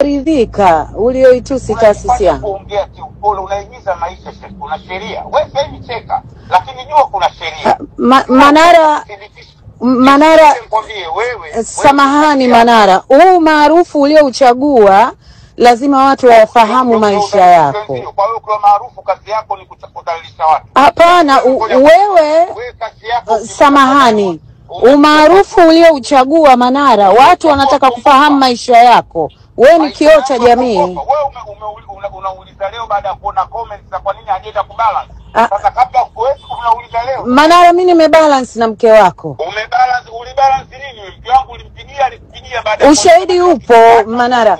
ridhika ulioitusi taasisi yangu. Kuongea kiupole, unaigiza maisha shehe. Kuna sheria. Wewe sasa cheka, lakini jua kuna sheria. Manara, samahani Manara, huu maarufu uliouchagua lazima watu wafahamu maisha yako. Kwa hiyo kwa maarufu kazi yako ni kudhalilisha watu. Hapana, wewe samahani, umaarufu uliouchagua Manara, watu wanataka kufahamu maisha yako. Wewe ni kioo cha jamii. Wewe unauliza leo baada ya kuona comments za kwa nini hajaenda kubalance. Sasa kabla kuwezi unauliza leo. Manara, mimi nimebalance na mke wako. Ulibalance nini? Mke wangu ulimpigia baada ya ushahidi upo Manara.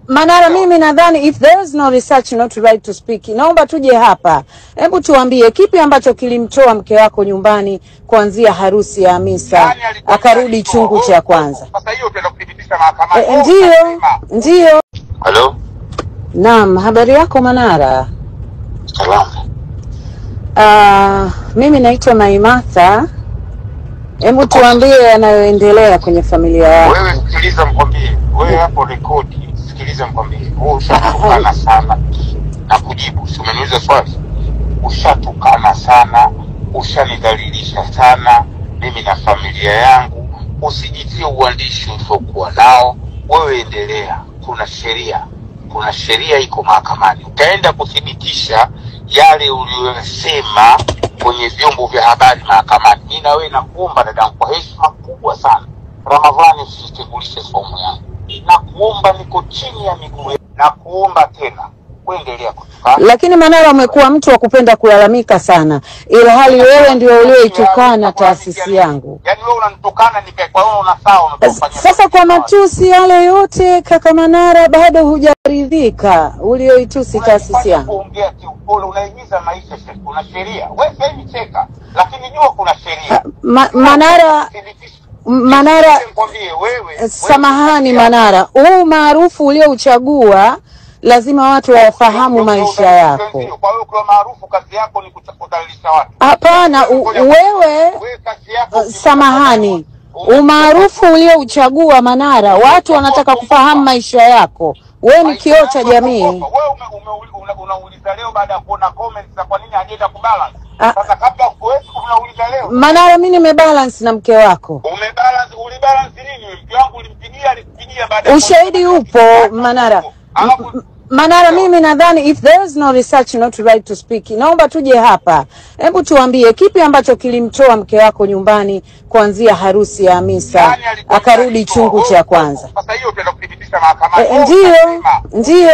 Manara, mimi nadhani if there is no research not right to speak. Naomba tuje hapa. Hebu tuambie kipi ambacho kilimtoa mke wako nyumbani kuanzia harusi ya Hamisa akarudi chungu cha kwanza. Sasa hiyo tuenda kudhibitisha mahakamani. Ndio. Hello? Naam, habari yako Manara? Salama. Mimi naitwa Maimartha. Hebu tuambie yanayoendelea kwenye familia yako. Wewe sikiliza mkwambie. Wewe hapo rekodi. Sikiliza mkwambie. Wewe ushatukana sana na kujibu. Si umeniuliza swali? Ushatukana sana, ushanidhalilisha sana mimi na familia yangu. Usijitie uandishi usiokuwa nao. Wewe endelea. Kuna sheria iko mahakamani. Utaenda kuthibitisha yale uliyosema kwenye vyombo vya habari mahakamani. Mimi na wewe nakuomba dadangu kwa heshima kubwa sana. Ramadhani usitegulishe somo yangu. Nakuomba, niko chini ya miguu. Nakuomba tena kuendelea kutukana. Lakini Manara, umekuwa mtu wa kupenda kulalamika sana, ila hali wewe ndio ulioitukana taasisi yangu. Yaani wewe unanitukana kwa hiyo unasawa unafanya. Sasa kwa matusi yale yote kaka Manara bado hujaridhika ulioitusi taasisi yangu. Kuongea kiupole, unaigiza maisha shehe. Kuna sheria. Wewe sasa cheka, lakini jua kuna sheria. Manara, samahani Manara, huu maarufu uliouchagua lazima watu wafahamu maisha yako. Kwa hiyo kwa maarufu kazi yako ni kudhalilisha watu. Hapana, wewe samahani, umaarufu uliouchagua Manara, watu wanataka kufahamu maisha yako. Wewe ni kioo cha jamii. Wewe unauliza leo baada ya kuona comments za kwa nini hajaenda kubalance. Sasa kabla kuwezi unauliza leo. Manara, mimi nimebalance na mke wako. Ulibalance nini? Mke wangu ulimpigia baada ya ushahidi upo Manara. Manara, mimi nadhani if there is no research not right to speak. Naomba tuje hapa. Hebu tuambie kipi ambacho kilimtoa mke wako nyumbani kuanzia harusi ya Hamisa akarudi chungu cha kwanza. Sasa hiyo tuenda kudhibitisha mahakamani. Ndio.